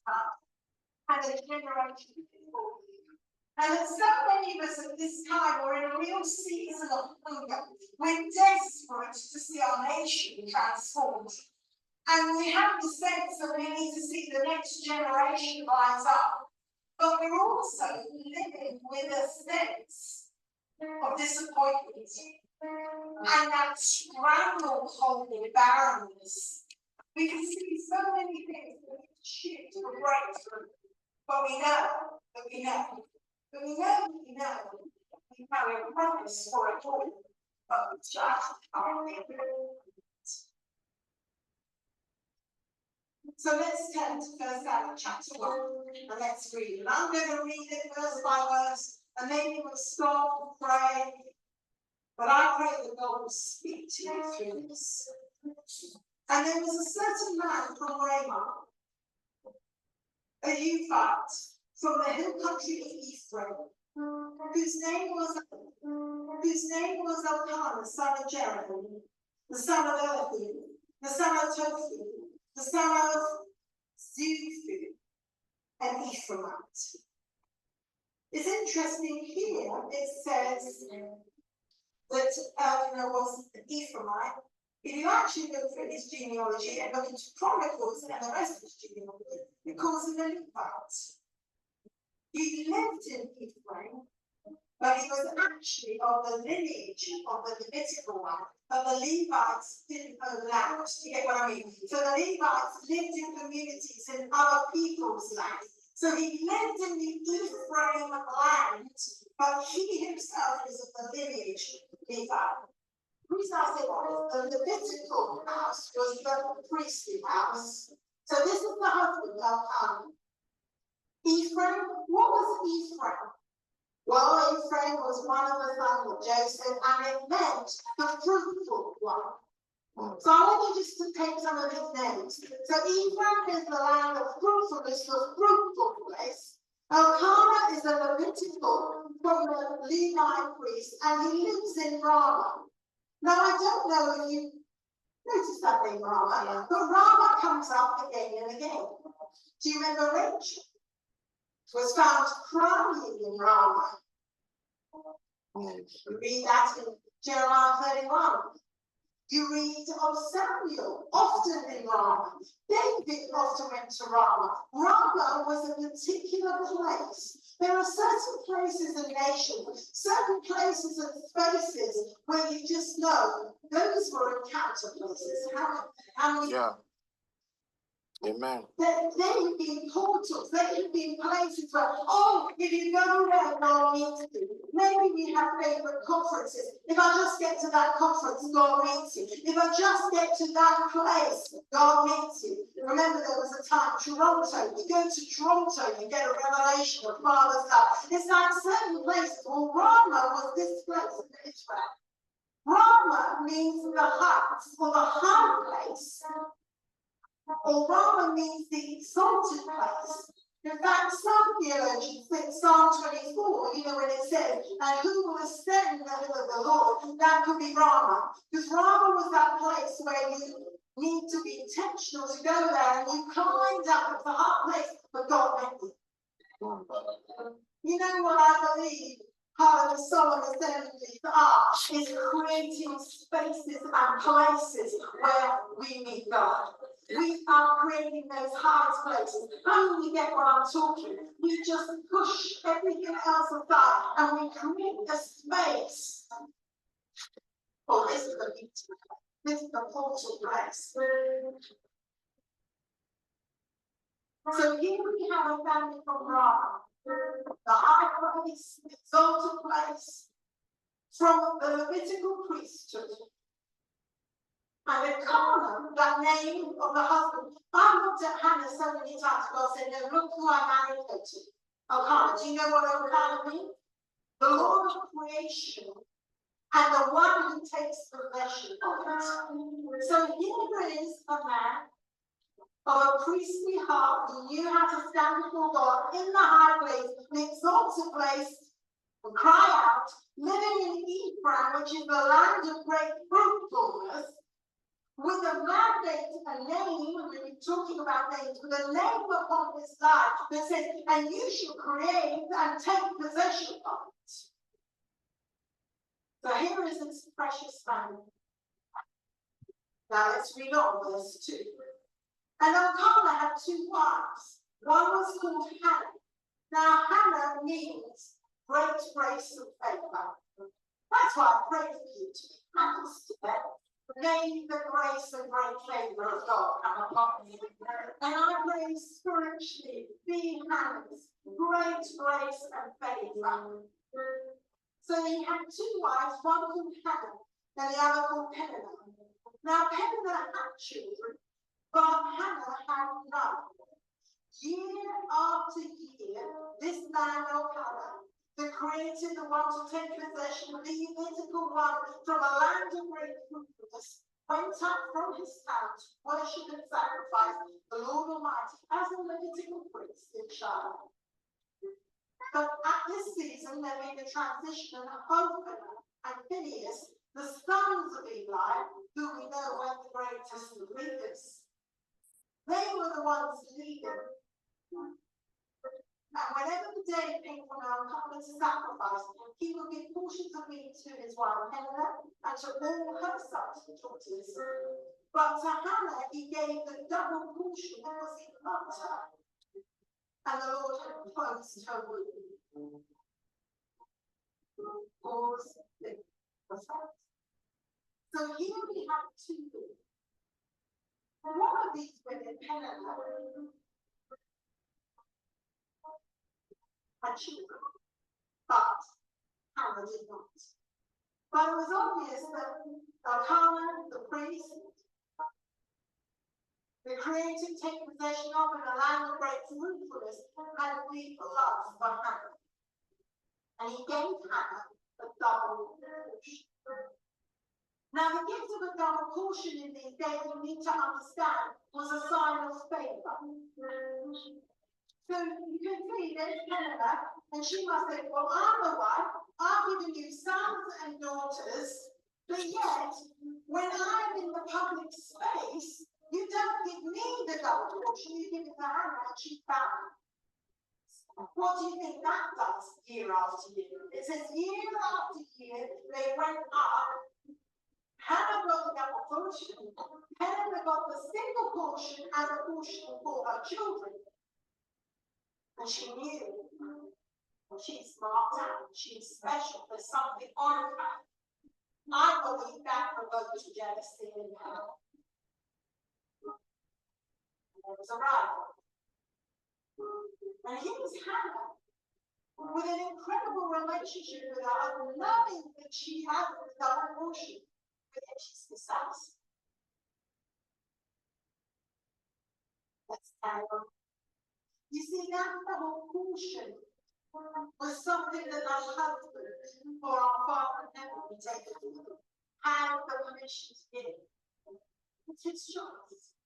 and a generation before you. And so many of us at this time are in a real season of hunger. We're desperate to see our nation transformed. And we have the sense that we need to see the next generation rise up. But we're also living with a sense of disappointment and that stranglehold of barrenness. We can see so many things that we shift to a breakthrough, but we know that we know. But we carry a promise for it all, but we just aren't able. So let's turn to 1 Samuel chapter 1 and let's read. And I'm going to read it verse by verse, and maybe we'll stop and pray. But I pray that God will speak to you through this. And there was a certain man from Ramah, a Euphrat, from the hill country of Ephraim, whose name was Elkanah, son of Jeroboam, the son of Elihu, the son of Tohu, the son of Zuphu, an Ephraimite. It's interesting here, it says that Elkanah was an Ephraimite. If you actually look through his genealogy and look into Chronicles and the rest of his genealogy, it calls him a Levite. He lived in Ephraim, but he was actually of the lineage of the Levitical one. But the Levites didn't own land. You get what I mean? So the Levites lived in communities in other people's land. So he lived in the Ephraim land, but he himself is of the lineage of Levi. The reason I say that is the Levitical house was the priestly house. So this is the husband of Ephraim. What was Ephraim? Well, Ephraim was one of the sons of Joseph, and it meant the fruitful one. So I want you just to take some of his names. So Ephraim is the land of fruitfulness, the fruitful place. Elkanah is a Levitical from the Levite priest, and he lives in Ramah. Now, I don't know if you noticed that name Ramah, but Ramah comes up again and again. Do you remember Rachel? Was found crying in Ramah. You read that in Jeremiah 31. You read of Samuel, often in Ramah. David often went to Ramah. Ramah was a particular place. There are certain places in nations, certain places and spaces where you just know those were encounter places. How many? Yeah. Amen. They've been portals, they've been places where, if you go there, God meets you. Maybe we have favourite conferences. If I just get to that conference, God meets you. If I just get to that place, God meets you. Remember, there was a time, Toronto. You go to Toronto, you get a revelation of Father's love. It's like certain places. Well, Ramah was this place in Israel. Ramah means the heights, or the high place. Or Ramah means the exalted place. In fact, some theologians think Psalm 24, when it says, and who will ascend the hill of the Lord, that could be Ramah. Because Ramah was that place where you need to be intentional to go there, and you climbed up at the hard place, but God met you. You know what I believe part of the Soul Assemblies are, is creating spaces and places where we meet God. We are creating those highest places. How do we get what I'm talking? We just push everything else aside and we create a space. Oh, this is the beautiful place. This is the portal place. So here we have a family from Ramah, the high place, the exalted place, from the Levitical priesthood. And Elkanah, that name of the husband, I looked at Hannah so many times. God said, no, look who I married her to. Elkanah, do you know what Elkanah means? The Lord of creation and the one who takes possession of it. So here is a man of a priestly heart who knew how to stand before God in the high place, the exalted place, and cry out, living in Ephraim, which is the land of great fruitfulness. with a mandate, a name, we're talking about names, with a name upon his life that says, and you shall create and take possession of it. So here is this precious man. Now let's read on verse 2. And Elkanah had 2 wives. One was called Hannah. Now Hannah means great grace and favor. That's why I pray for you to be Hannah's today. Name the grace and great favor of God come upon you. And I pray spiritually, be Hannah's great grace and favor. So he had 2 wives, one called Hannah and the other called Peninnah. Now Peninnah had children, but Hannah had none. Year after year, this man Elkanah, the creator, the one to take possession, the Levitical one from a land of great fruitfulness, went up from his town to worship and sacrifice the Lord Almighty as a Levitical priest in Shiloh. But at this season, there made a transition, and Hophni and Phinehas, the sons of Eli, who we know were the greatest leaders, they were the ones leading. And whenever the day came for Elkanah to sacrifice, he would give portions of meat to his wife Peninnah and to all her sons and daughters. But to Hannah he gave the double portion because he loved her. And the Lord had closed her womb. Pause. So here we have 2 women. One of these women, Peninnah, had children, but Hannah did not. But it was obvious that Elkanah, the priest, the creator, take possession of in a land of great fruitfulness, had a deep love for Hannah. And he gave Hannah a double portion. Now, the gift of a double portion in these days, you need to understand, was a sign of favor. So you can see there's Peninnah, and she must say, well, I'm the wife, I've given you sons and daughters, but yet, when I'm in the public space, you don't give me the double portion, you give it to Hannah, and she's bound. What do you think that does year after year? It says year after year, they went up. Hannah got the double portion, Peninnah got the single portion and a portion for her children. And she knew, well, she's marked out, she's special, there's something on her. I believe that provoked jealousy in her. And there was a rival. And here was Hannah, with an incredible relationship with her, knowing that she had the double portion, but yet she's dissatisfied. Let's carry on. You see, that double portion was something that our husband or our father never would take it to had the permission to give. It's his choice.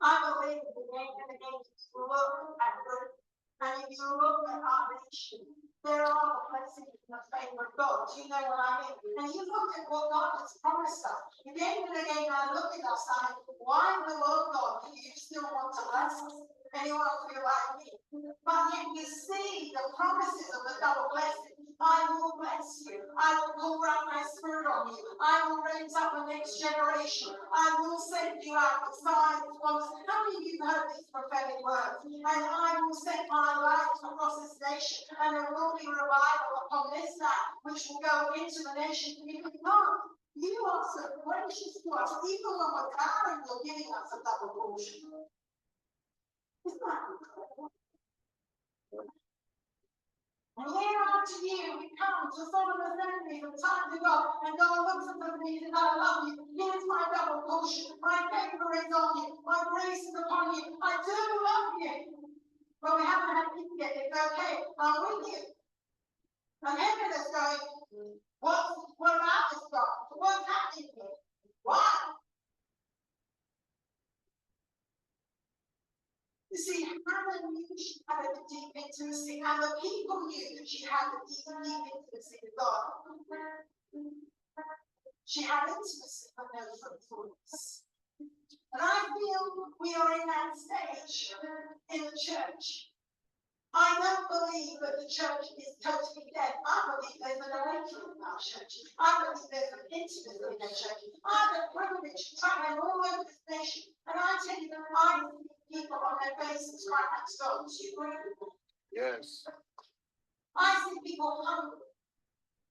I believe the name of the game is to look at the, and if you look at our nation, there are the blessings in the favor of God. Do you know what I mean? And you look at what God has promised us. Again and again, I look at us and why in the world, God, do you still want to bless us? Anyone feel like me? But yet you see the promises of the double blessing. I will bless you. I will pour out my spirit on you. I will raise up the next generation. I will send you out with signs, wonders. How many of you heard these prophetic words? And I will send my light across this nation, and there will be revival upon this land, which will go into the nation. You can't. You are so gracious to us, even when we're tired, you're giving us a double portion. Isn't that incredible? And year after year, we come to Solomon's enemies and time to God, and God looks at them and he says, I love you. Here's my double portion. My favor is on you. My grace is upon you. I do love you. But we haven't had peace yet. It's okay. I'm with you. And heaven is going, what about this God? What's happening here? Why? You see, Hannah knew she had a deep intimacy, and the people knew that she had a deep intimacy with God. She had intimacy but no fruitfulness. And I feel we are in that stage in the church. I don't believe that the church is totally dead. I believe there's an awakening in our church. I believe there's an intimacy in the church. I have the privilege of traveling all over this nation. And I tell you, I see people on their faces crying out to God. Do you agree with me? Yes. I see people hungry.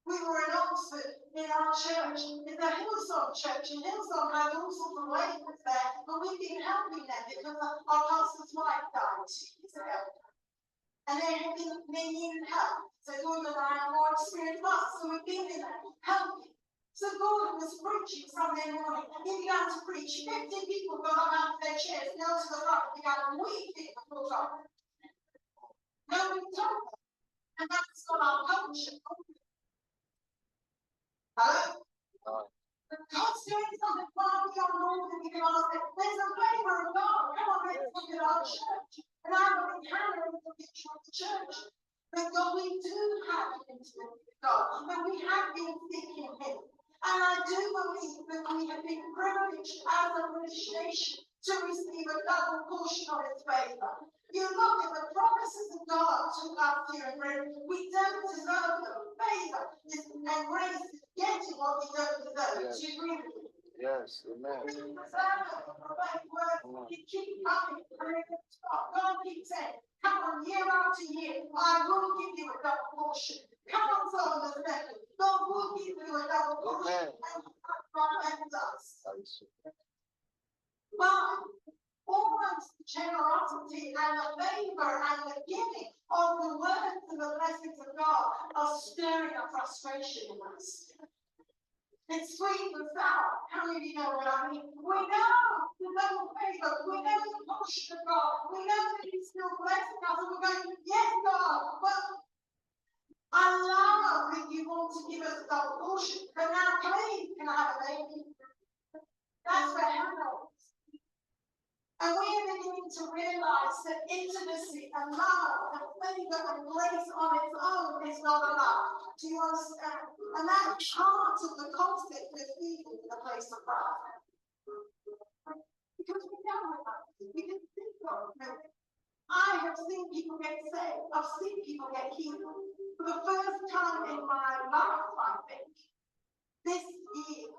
We were in Oxford in our church, in the Hillsong church, and Hillsong has all sorts of labels there, but we've been helping them because our pastor's wife died 2 years ago. And they needed help. So Gordon and I are more experienced pastors, so we've been in there helping. So Gordon was preaching Sunday morning, and he began to preach. 50 people got up out of their chairs, knelt to the front, and began weeping before God. Nobody told them. And that's not our culture. Hello? God's doing something far beyond all that we can ask. There's a flavor of God. Come on, let's look at our church. And I believe Hannah is the picture of the church. But God, we do have an intimacy with God. And we have been seeking Him. And I do believe that we have been privileged as a British nation to receive a double portion of His favor. You look at the promises of God to us here in Britain. We don't deserve them. Favor and grace is getting what we don't deserve. Yes. Do you agree with me? Yes, amen. We don't deserve it. Prophetic words, we keep coming. God keeps saying, come on, year after year, I will give you a double portion. Come on, Solomon's method. God will give you a double portion. And God does. But almost the generosity and the favor and the giving of the words and the blessings of God are stirring a frustration in us. It's sweet and sour. How many of you know what I mean? We know the double favor. We know the portion of God. We know that He's still blessing us. And we're going, yes, God, but I love that you want to give us a double portion. But now, please, can I have a baby? That's where Hannah was. And we are beginning to realize that intimacy and love and favor and grace on its own is not enough. Do you understand? And that's part of the conflict with people in the place of prayer. Because we know about it. We can think of it. I have seen people get saved. I've seen people get healed. For the first time in my life, I think, this year,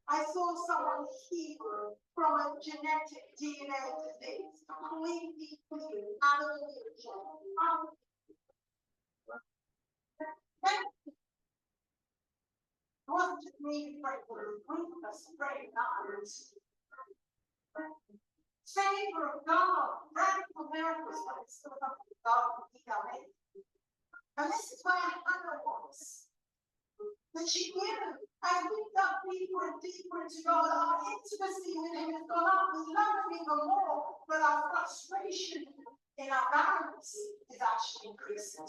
I saw someone healed from a genetic DNA disease, completely clean, hallelujah. It wasn't just me praying for a group of us praying others. Favor of God, radical miracles, but it's still something that God can do. And this is where Hannah was. That she knew as we dug deeper and deeper into God, our intimacy with Him has gone up. We love Him even more, but our frustration in our marriage is actually increasing.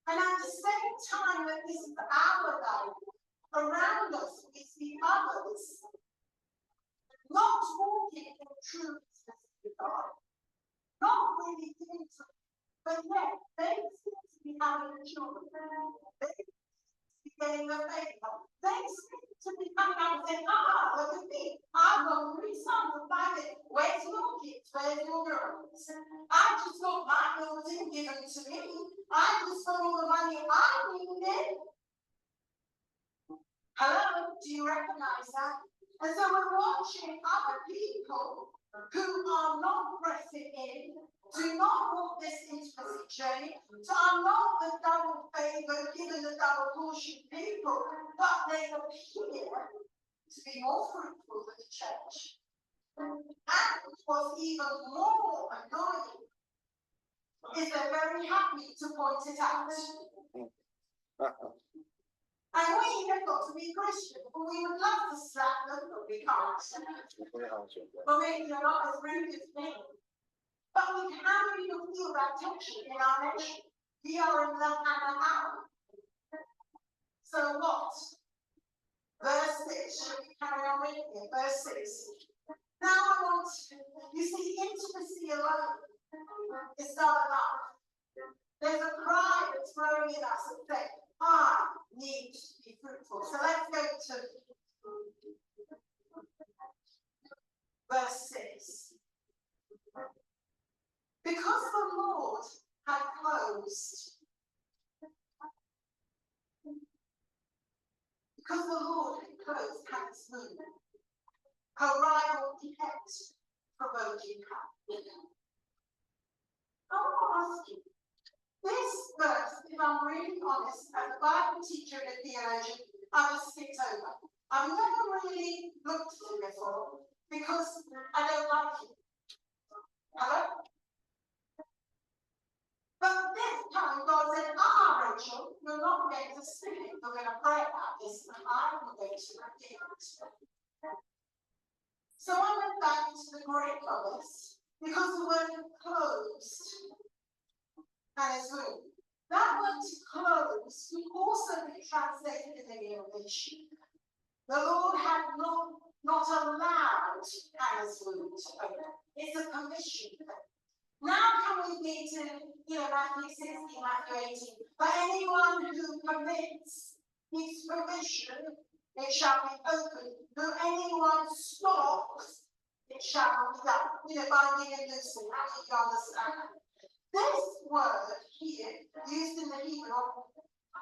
And at the same time that this is our life, around us we see others not walking in true intimacy with God, not really doing something, but yet they seem to be having children. They seem to be getting the favor. They seem to be coming out and saying, look at me. I've got 3 sons of David. Where's your kids? Where's your girls? I just got my building given to me. I just got all the money I needed. Hello? Do you recognize that? And so we're watching other people who are not pressing in, do not walk this intimacy journey, so are not the double favor, given the double portion people, but they appear to be more fruitful than the church. And what's even more annoying is they're very happy to point it out. And we have got to be Christian, but we would love to slap them, but we can't. Well, maybe they're not as rude as me. But how do you feel that tension in our nation? We are in the Hannah hour. So what? Verse 6. Should we carry on reading it? Verse 6. Now I want, you see, intimacy alone is not enough. There's a cry that's growing in us and saying, I need to be fruitful. So let's go to verse 6. Because the Lord had closed, Hannah's womb, her rival kept provoking her. I want to ask you, this verse, if I'm really honest, as a Bible teacher and a theologian, I was skipped over. I've never really looked at it before because I don't like it. Hello? But this time God said, Rachel, you're not going to skip it. We're going to pray about this and I'm going to reveal it. So I went back to the Greek of this because the word closed Hannah's womb. That word to close could also be translated in English. The Lord had not allowed Hannah's womb to open. It's a permission thing. Now can we be to, Matthew 16, Matthew 18. But anyone who permits his permission, it shall be opened. Who anyone stops, it shall be done. Binding and loosing. How do you understand? This word here, used in the Hebrew,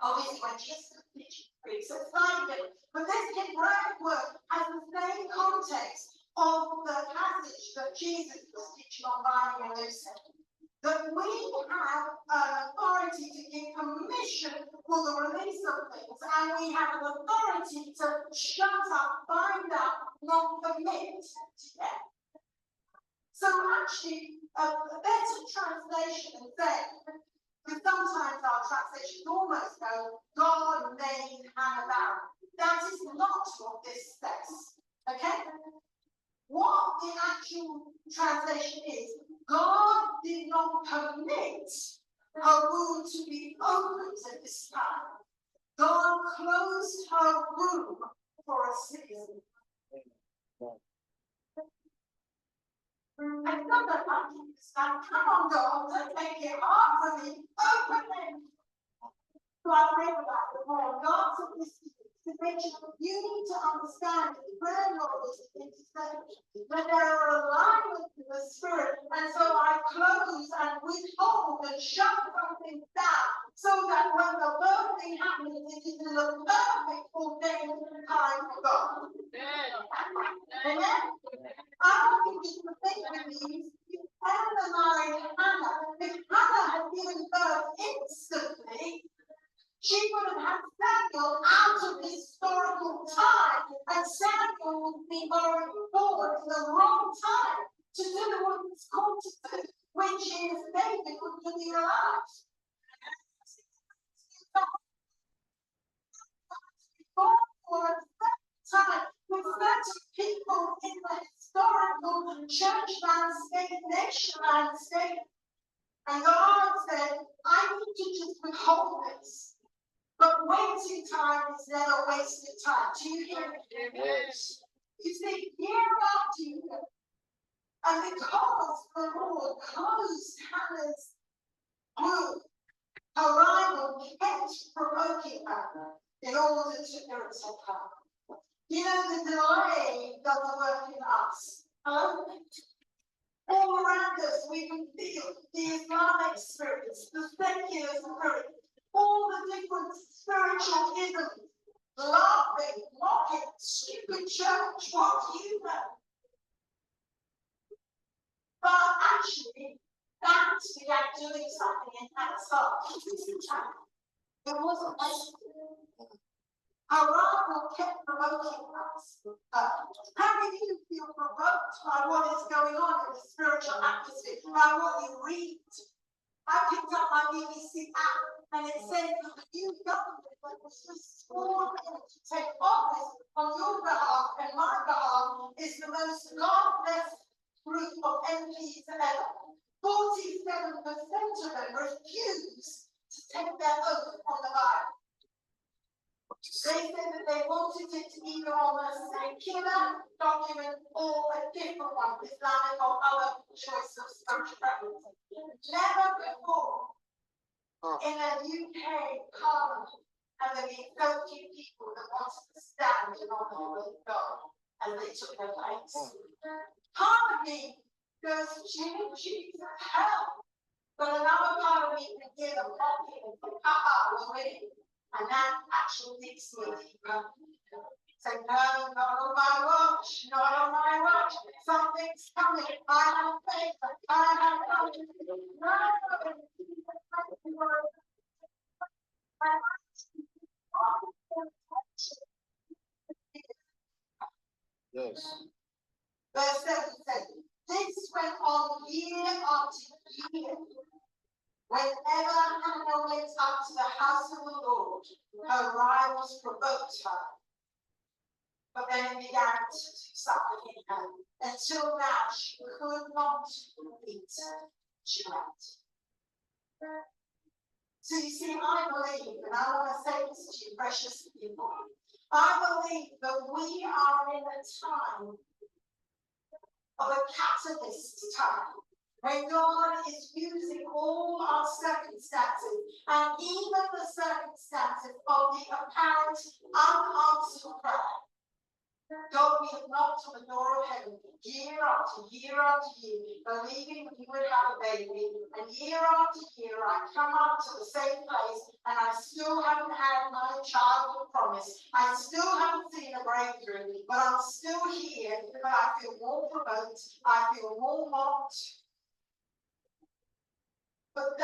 obviously when Jesus teaches Greek, so it's slightly different. But this Hebraic word has the same context of the passage that Jesus was teaching on binding and loosing. That we have an authority to give permission for the release of things, and we have an authority to shut up, bind up, not permit to death. So actually, a better translation said, because sometimes our translations almost go, God made Hannah barren. That is not what this says. Okay? What the actual translation is, God did not permit her womb to be opened at this time. God closed her womb for a season. And some of us understand, come on, God, don't make it hard for me. Open it. So I pray about the more. God took this to make sure you need to understand that prayer knowledge is intercession. That there are alignments in the spirit. And so I close and withhold and shut something down so that when the birthing happens, it is in the perfect ordained time for God. Amen? I don't think you can think with me. If Hannah married Hannah, if Hannah had given birth instantly, she would have had Samuel out of historical time, and Samuel would be going forward in the wrong time to do what it's called to do, which is David would be alive. For a time, with 30 people in the historical church landscape, nation landscape, and God said, I need to just withhold this. But waiting time is never wasted time. Do you hear me? Yes. You see, year after year, and because the Lord closed Hannah's womb, her rival kept provoking her in order to irritate her. The delay doesn't work in us. All around us, we can feel the Islamic spirits, the secular spirit, all the different spiritual isms, laughing, mocking, stupid church, what do you know? But actually, that began doing something in Hannah's heart. It wasn't like our rival kept provoking us. How many of you feel provoked by what is going on in the spiritual atmosphere, by what you read? I picked up my BBC app and it said that the new government that was just sworn in to take office on your behalf and my behalf is the most godless group of MPs ever. 47% of them refused to take their oath on the Bible. They said that they wanted it either on a secular document or a different one, Islamic or other choice of spiritual practice. Never before in a UK parliament And there be so few people that wanted to stand and honour the God, and they took their place. Part of me goes, Jesus, hell. But another part of me can hear them mocking and think, we're winning. And that actually makes me deeper. Say, no, not on my watch, not on my watch. Something's coming. I have faith. I have hope. Yes. Verse 7 says, this went on year after year. Whenever Hannah went up to the house of the Lord, her rivals provoked her. But then it began to suffer in her. Until now, she could not eat. She went. So you see, I believe, and I want to say this to you, precious people, I believe that we are in a time of a catalyst time, when God is using all our circumstances and even the circumstances of the apparent unanswered prayer. God, we have knocked on the door of heaven year after year after year, believing we would have a baby, and year after year I come up to the same place and I still haven't had my childhood promise. I still haven't seen a breakthrough, but I'm still here, but I feel more provoked, I feel more mocked. But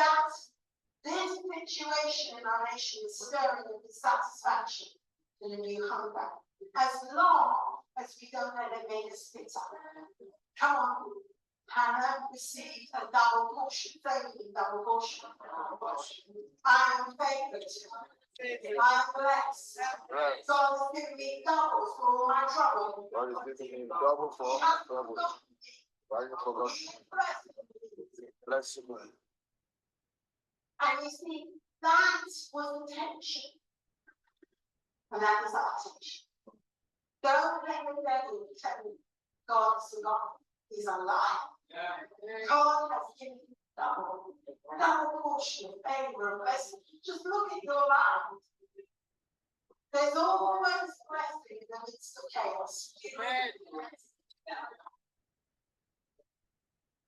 this situation in our nation is stirring with dissatisfaction in a new hunger. As long as we don't let it make us bitter. Come on. Hannah received a double portion. Say double portion. I am favored. I am blessed. Right. God has given me double for all my trouble. God is giving me double for all my trouble. Why you forgot? Bless you, man. And you see, that was the tension. And that is our tension. Don't let the devil tell you God is forgotten. He's a liar. Yeah. God has given you double portion of favor and blessing. Just look at your life. There's always blessing in the midst of chaos.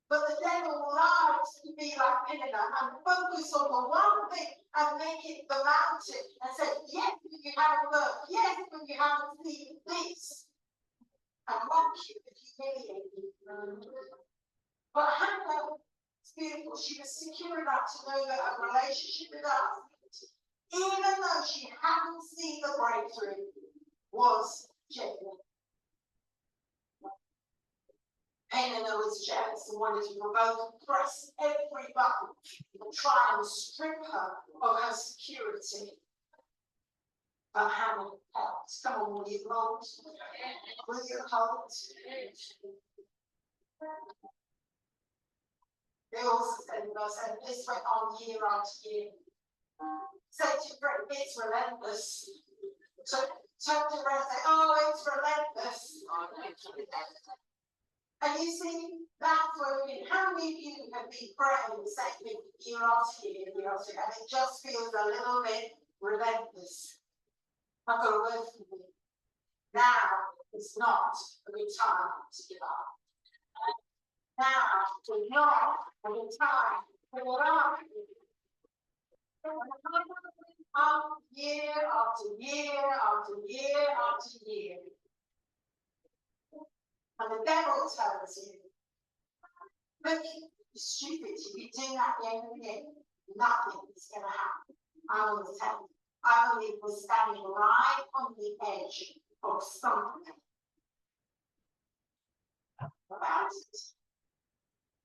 But the devil loves to be like Nineveh and focus on the one thing and make it the mountain and say, yes, but you haven't worked. Yes, but you haven't seen this. And mock you and humiliate you. But Hannah was beautiful. She was secure enough to know that her relationship with God, even though she hadn't seen the breakthrough, was genuine. Hannah was jealous and wanted to provoke and press every button and try and strip her of her security. But Hannah held. Come on, will you hold? Will you hold? They also said in verse 7, this went on year after year. Say to your friend, it's relentless. So turn to your friend and say, oh, it's relentless. And you see, that's what how many of you have been praying the same thing year after year, and it just feels a little bit relentless. I've got a word for you. Now is not a good time to give up. Now is not a good time to give up. Year after year after year after year. And the devil tells you, look, you're stupid, you keep doing that again and again. Nothing is going to happen. I want to tell you, I believe we're standing right on the edge of something about it.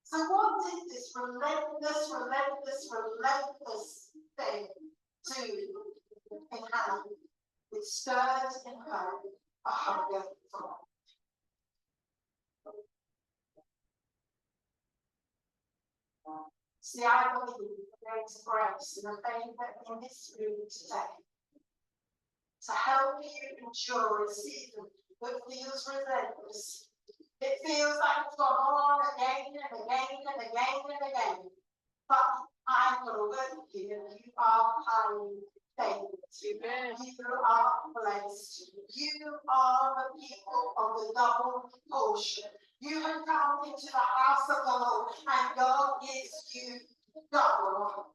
So what did this relentless thing do in Hannah? It stirred in her a hunger for God. See, I believe there is grace and a favor in this room today to help you endure a season that feels relentless. It feels like it's gone on again and again and again and again. But I've got a word for you, and you are highly favored. You are blessed. You are the people of the double portion. You have come into the house of the Lord, and God gives you double.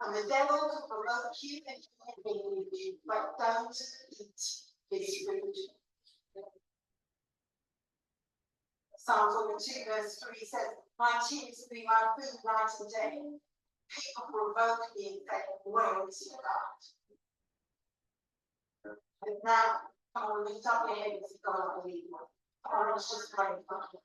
And the devil will provoke you and humiliate you, but don't eat his fruit. Psalm 42 verse 3 says, my tears be my food night and day. People provoke me and say, where is your God? And now, come on, lift up your head and say, God, I believe you. Come on, let's just pray for you.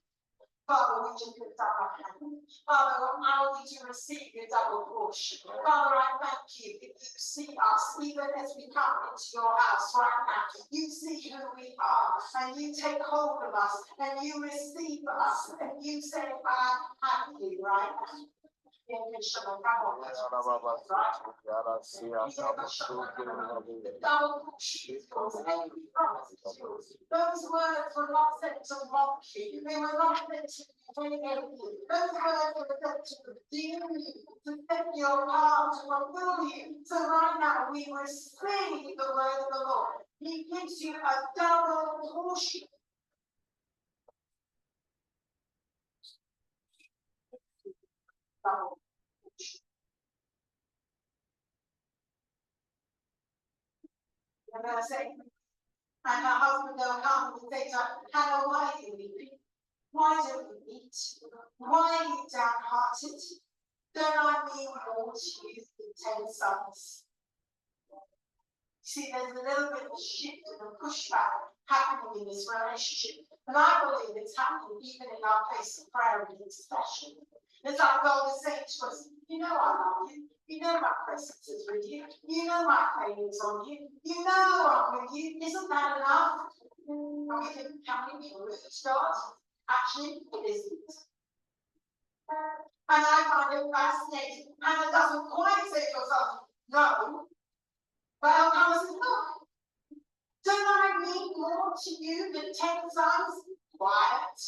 Father, we just lift up our hands. Father, allow me to receive your double portion. Father, I thank you that you see us, even as we come into your house right now. You see who we are, and you take hold of us, and you receive us, and you say, I have you right now. Those words were not sent to mock you. They were not meant to bring you. Those words were sent to redeem you, to set your heart to fulfill you. So right now we receive the word of the Lord. He gives you a double portion. Double. And I say, and her husband will come and say to her, Hannah, why are you weeping? Why don't you eat? Why are you downhearted? Don't I mean more to you than 10 sons? See, there's a little bit of a shift and a pushback happening in this relationship. And I believe it's happening even in our place of prayer and intercession. It's like God is saying to us, you know I love you. You know my presence is with you. You know my favors on you. You know I'm with you. Isn't that enough? And we think, can we be with God? Actually, it isn't. And I find it fascinating. And it doesn't quite say to yourself, no. But I'll come and say, look, don't I mean more to you than 10 sons? Quiet.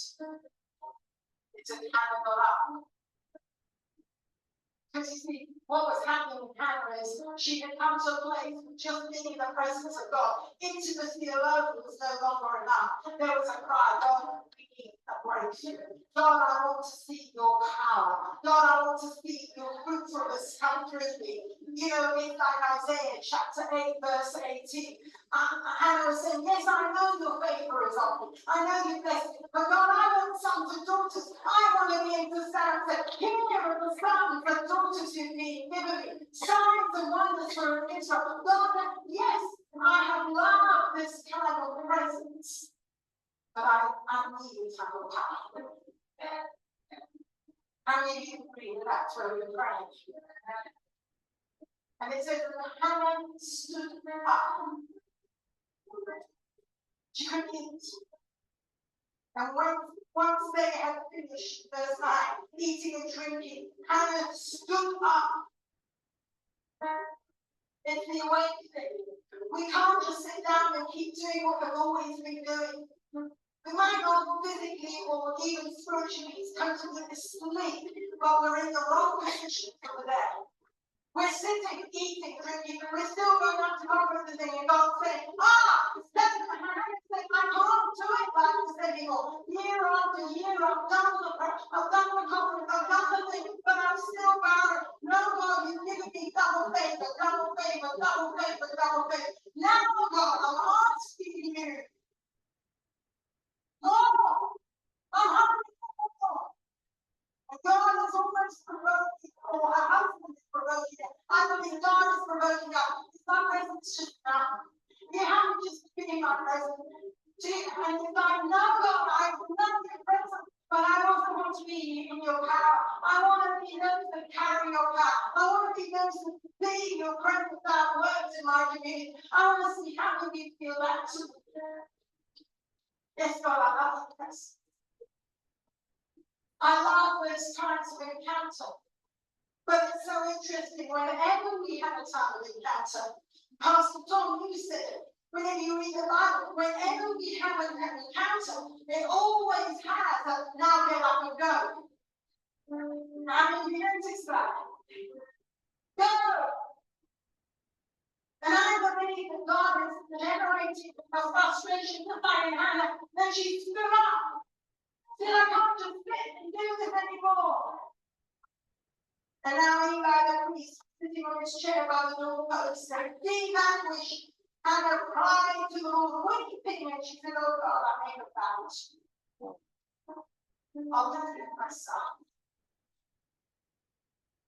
It's a cannibal up. Because you see, what was happening in Hannah is she had come to a place of just being in the presence of God. Intimacy alone was no longer enough. There was a cry, God, we need a breakthrough. God, I want to see your power. God, I want to see your fruitfulness come through me. You know, it's like Isaiah chapter 8, verse 18. Hannah was saying, yes, I know your favor is on me. I know you bless me. But God, I want sons and daughters. I want to be able to stand and say, here are the sons and daughters you've been given me. Signs and wonders for Israel. God, yes, I have loved this kind of presence. But I need to have a power. How many of you agree with that where we're praying? And it says, Hannah stood up. She couldn't eat. And once they had finished, verse 9, eating and drinking, Hannah stood up. It's the awakening. We can't just sit down and keep doing what we've always been doing. We might not physically or even spiritually totally asleep, but we're in the wrong position for the day. We're sitting, eating, drinking, and we're still going up to conferences and God saying, I can't do it like this anymore. Year after year, I've done the conference, I've done the thing, but I'm still barren. No, God, you've given me double favor, double favor, double favor, double favor. Now, God, I'm asking you, more. I'm hungry for more. God is always provoking, or her husband is provoking it. I believe God is provoking us. My presence should not. You haven't just been my presence. And it's like, no, God, I love your presence, but I also want to be in your power. I want to be those that carry your power. I want to be those that see your presence that works in my community. I want to see how you feel that too. Yes, God, I love your presence. I love those times of encounter. But it's so interesting, whenever we have a time of encounter, Pastor Tom, you said it, whenever you read the Bible, whenever we have an encounter, it always has a now get up and go. I mean, you notice that. Go! And I believe that God is liberating her frustration to find Hannah. Then she stood up. Said, I can't just sit and do this anymore. And now Eli the priest, sitting on his chair by the doorpost, said, be vanquished. Hannah cried to the Lord, weeping, and she said, oh God, I made a vow to you. I'll never do my son.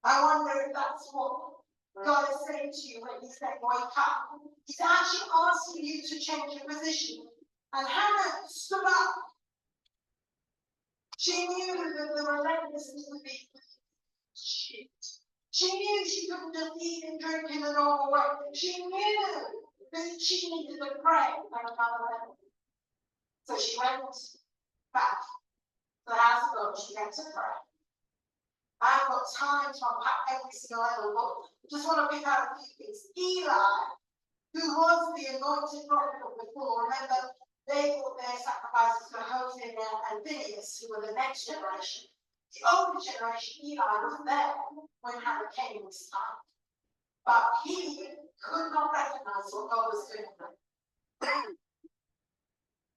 I wonder if that's what God is saying to you when He's saying, wake up. He's actually asking you to change your position. And Hannah stood up. She knew that the relentlessness would be shit. She knew she couldn't just eat and drink in the normal way. She knew that she needed to pray at another level. So she went back to the house of God. She began to pray. I haven't got time to unpack every single level, but I just want to pick out a few things. Eli, who was the anointed prophet before, remember, they brought their sacrifices to Hophni and Phinehas, who were the next generation. The older generation, Eli, was there when Hannah came this time. But he could not recognize what God was doing.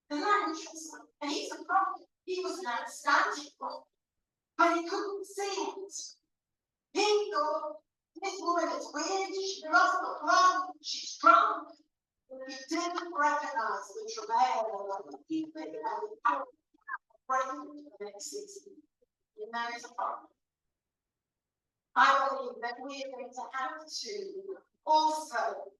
Isn't that interesting? And he's a prophet. He was an outstanding prophet. But he couldn't see it. He thought, this woman is weird, she lost the plum, she's drunk. He didn't recognize the travail of the people and the power of breaking the next season. You know, it's a problem. I believe that we are going to have to also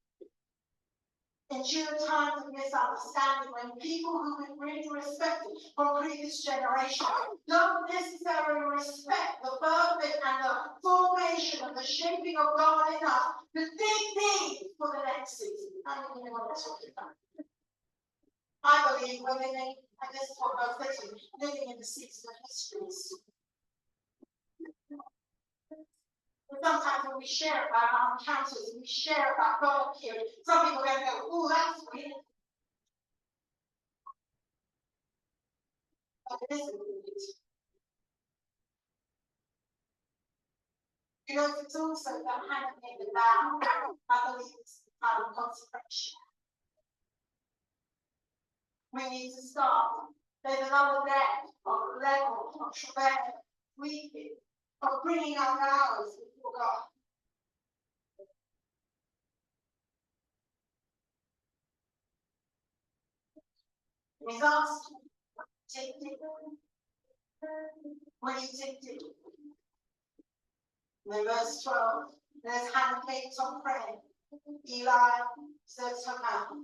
endure times of misunderstanding when people who we really respected from previous generations don't necessarily respect the birth and the formation and the shaping of God in us, the big things for the next season. I don't even know what I'm talking about. I believe we're living, and this is what God said to me, living in the season of histories. Sometimes when we share about our encounters, we share about God appearing, some people are going to go, oh, that's weird. But it isn't weird. You know, it's also that Hannah made a vow. I believe it's the time of consecration. We need to start. There's another depth of level of travail, weeping, of bringing our vows before God. He's asked, take it. When you take it. In verse 12, there's Hannah keeps on praying. Eli says to her mouth.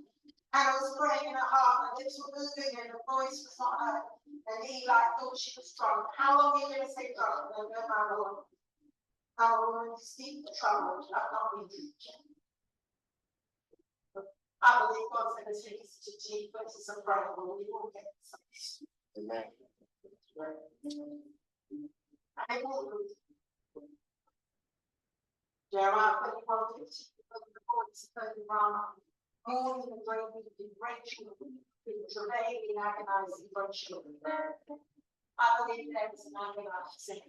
Hannah was praying in her heart, her lips were moving and her voice was not heard. And Eli thought she was drunk. How long are you going to stay drunk? No, my Lord. How long will you speak the trouble? I've not been teaching. I believe God's going to take us to deep places of prayer where we will get something. Amen. I will. Jeremiah 31:15, the voice of the Rama, mourning and breaking in great children, in travailing, agonizing great children. I believe there is an agonizing.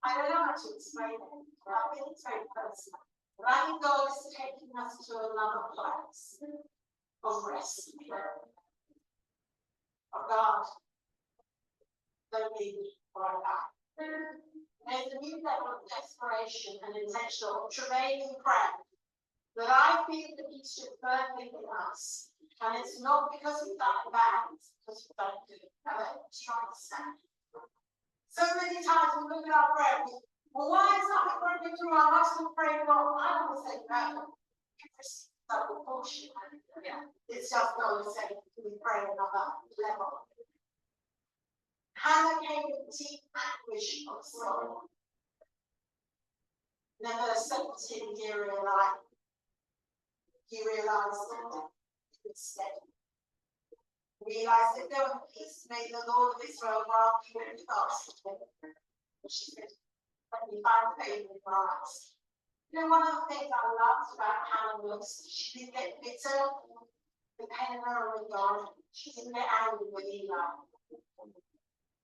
I don't know how to explain it, but I think it's very personal. But I think God is taking us to another place of rest, of God. Don't leave me right back. There's a new level of desperation and intentional travailing prayer that I feel that He should burn within us. And it's not because we've done bad, it's because we've done good. Do you understand? So many times we look at our prayer, well, why is something working through our hearts and pray wrong? I want to say no. It's double bullshit. It's just God saying we pray another level. Hannah came with deep anguish of soul. Then verse 17, he realized that he was steady. He realized that go in peace, may the Lord of Israel grant you any fast. She said, let me find favor in your eyes. You know, one of the things I loved about Hannah was she didn't get bitter with Penina and God. She didn't get angry with Eli.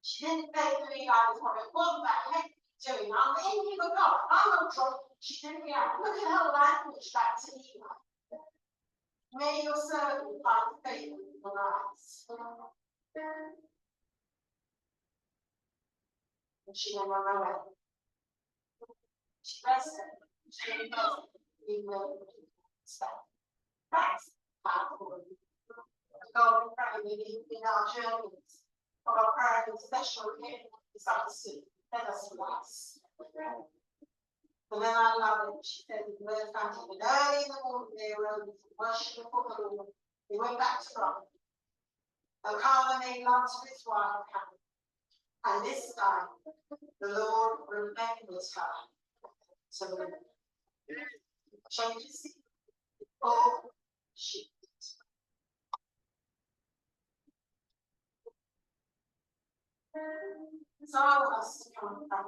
She didn't say to Eli this morning, what the heck are you doing? I'm in you with God. I'm not drunk. She didn't react. Look at her language back to Eli. May your servant find favor in your eyes. And she went on her way. She rested. She didn't know even though stuff. That's powerful. God, we pray in our journeys of our prayer and session with Him this afternoon. Let us relax. And then I love it. She said, the word found him early in the morning, they arose to worship before the Lord. They went back to God. Elkanah made love to his wife, Hannah. And this time, the Lord remembered her. So changes all she did. So I want us to come back.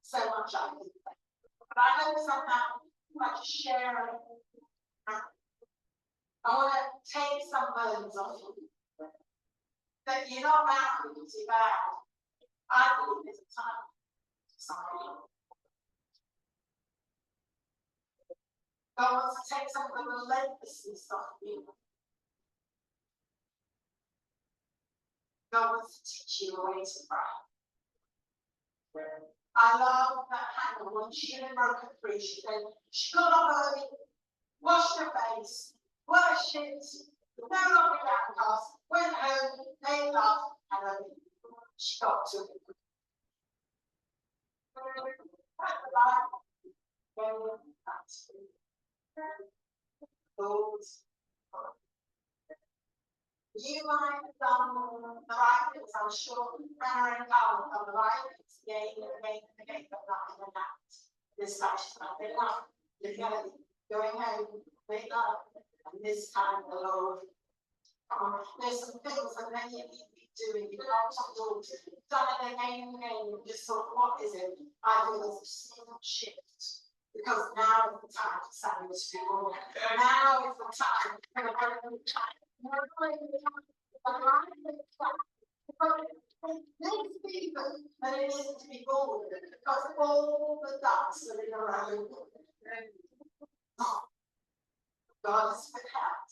So much I can say. But I hope somehow I just share it. I want to take some burdens off you. That you're not married too bad. I believe there's a time for somebody. God wants to take some of the relentlessness off you. God wants to teach you a way to pray. I love that Hannah, when she had broken free, she said, she got up early, washed her face, worshipped, no longer downcast, went home, made love, and she got to it. Lord, you might have done the right things, I'm sure, Hannah and Carl have done the right things again and again and again, but not in the night. This time she's not been enough. You're going home, make love, and this time the Lord. There's some things that many of you be doing, you've not told, done it again and again, you just thought, what is it? I feel there's a single shift. Because now is the time for Samuel to be born. Now is the time for the time. Next season, but it needs to be born because all the ducks are in a row. God has put out.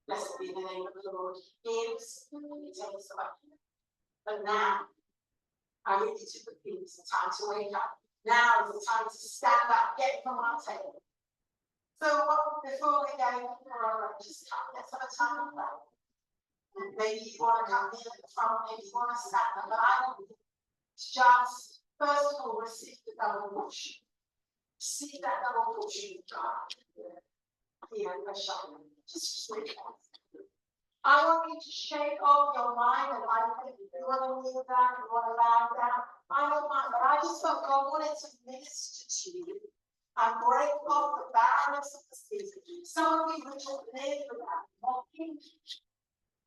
Blessed be the name of the Lord. He gives, He takes away. But now, I need you to repeat, it's time to wake up. Now is the time to stand up, get from our table. So before we go, just come, let's have a time of prayer. Maybe you want to come in at the front, maybe you want to stand up, but I want you to just, first of all, receive the double portion. Receive that double portion of God. Here, just sleep. I want you to shake off your mind and I think you want to kneel down, you want to lie down. I don't mind, but I just felt God wanted to minister to you and break off the barrenness of the season. Some of you would just live without mocking.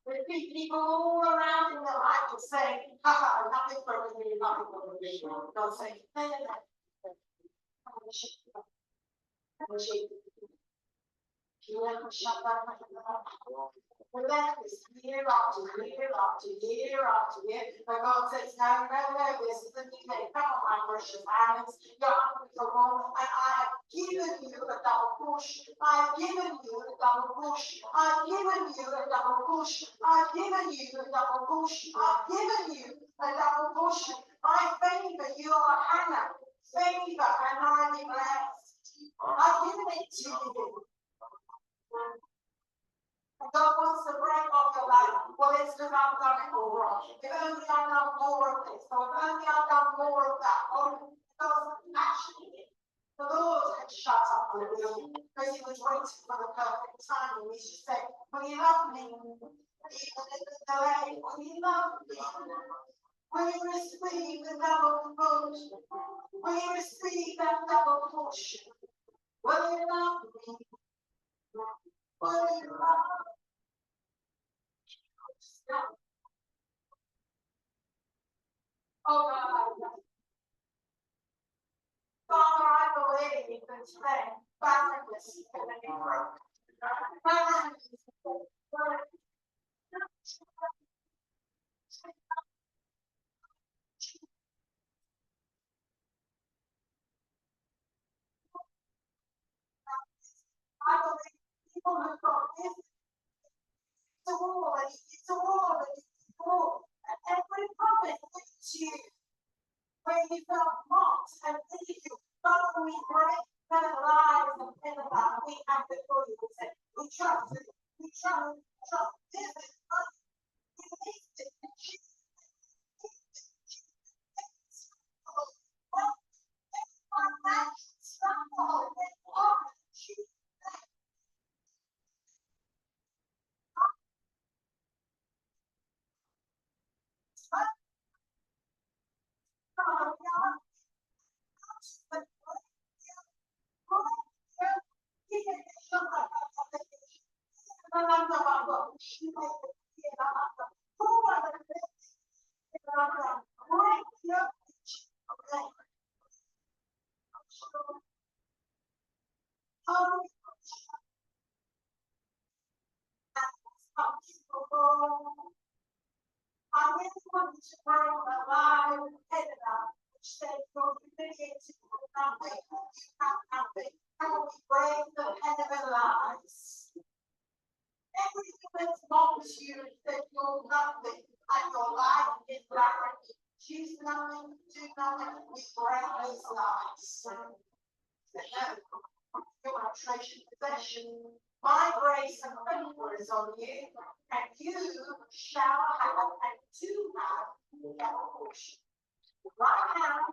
There'd be people all around in your life and saying, haha, nothing for me, nothing for me. God saying, no. Relentless, year after year after year after year. But God says, no, this is the new day. Come on, my precious hands. You're hungry for more, and I have given you a double portion. I've given you a double portion. I've given you a double portion. I've given you a double portion. I've given you a double portion. I favor you are Hannah. Favor and highly blessed. I've given it to you. God wants to break off your life. Well, it's because I've done it all wrong. If only I've done more of this, or if only I've done more of that. Or because actually, the Lord had shut up the wheel because He was waiting for the perfect time. And He just said, will you love me? Even in the delay, will you love me? Will you receive the double portion? Will you receive that double portion? Will you love me? Will you love me? Oh God, Father, I believe that today, barrenness is going to be broken. Barrenness is going to be broken. we felt mocked and ridiculed. Father, we pray that our lives of Pentecost, we have before you. We trust you. We trust this is us. We need it. I really want to bring a live header which says you're committed to nothing, you have nothing. How we break the head of our lives. Everything that's wrong to you is that you're nothing and your life is barren. Choose nothing, do nothing, we break those lives. You're a treasured possession. My grace and favor is on you, and you shall have and do have a portion. Right now,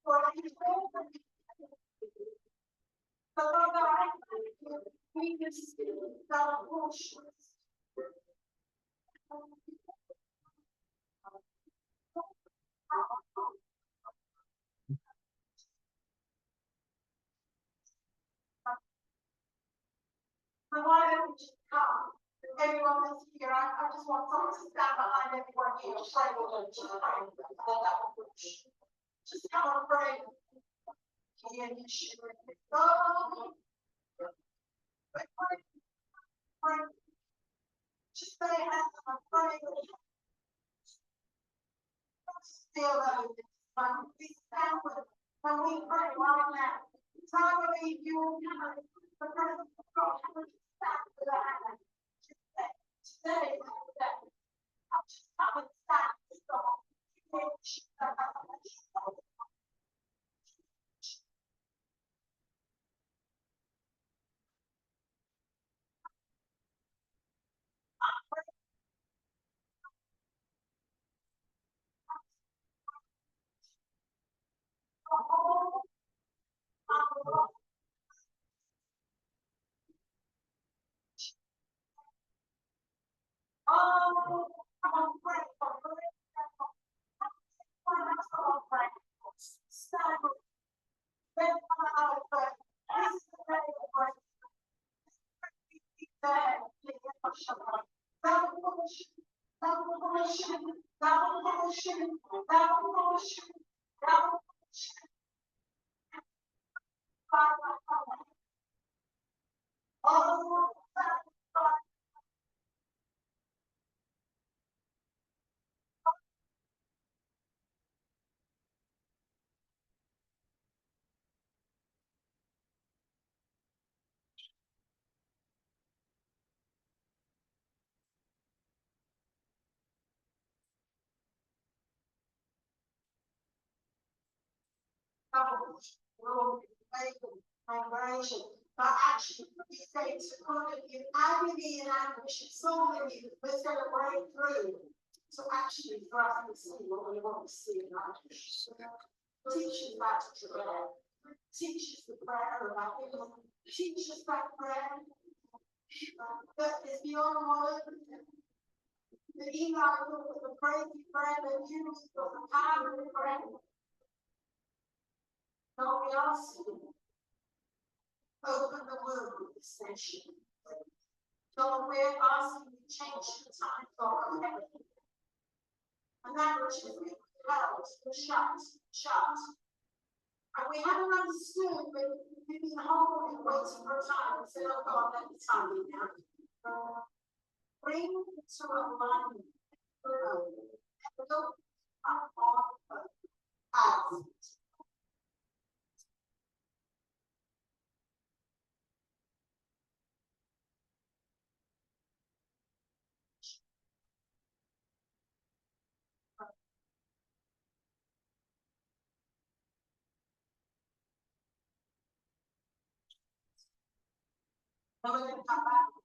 for you will be the Lord God, we can still have portions. So why don't we just come? Everyone that's here, I just want someone to stand behind everyone here, pray with them, just pray with them, just come and pray. Here you should go. Pray. Just stay hands and pray with them. Still love you. We stand with them. When we pray right now, probably you will have the presence of God will stand with our hands. Today, I'll just come and stand with God. Oh, come on, pray for me. Stand with them. This is the day of grace. Vibration, but actually we say to God in agony and anguish, so many we're going to break through. So actually for us to see what we want to see in life. Teach us that prayer. Teach us the prayer about it. Teach us that prayer that is beyond words. The Eli looked at the crazy prayer that you got the power of the prayer. God, we ask you, open the womb of this nation. God, we're asking you to change the time, God, and that which has been held, shut. And we haven't understood, but we've been holding, waiting for a time, and said, oh God, let the time be now. Bring to alignment, look up on us. Mother, Papa,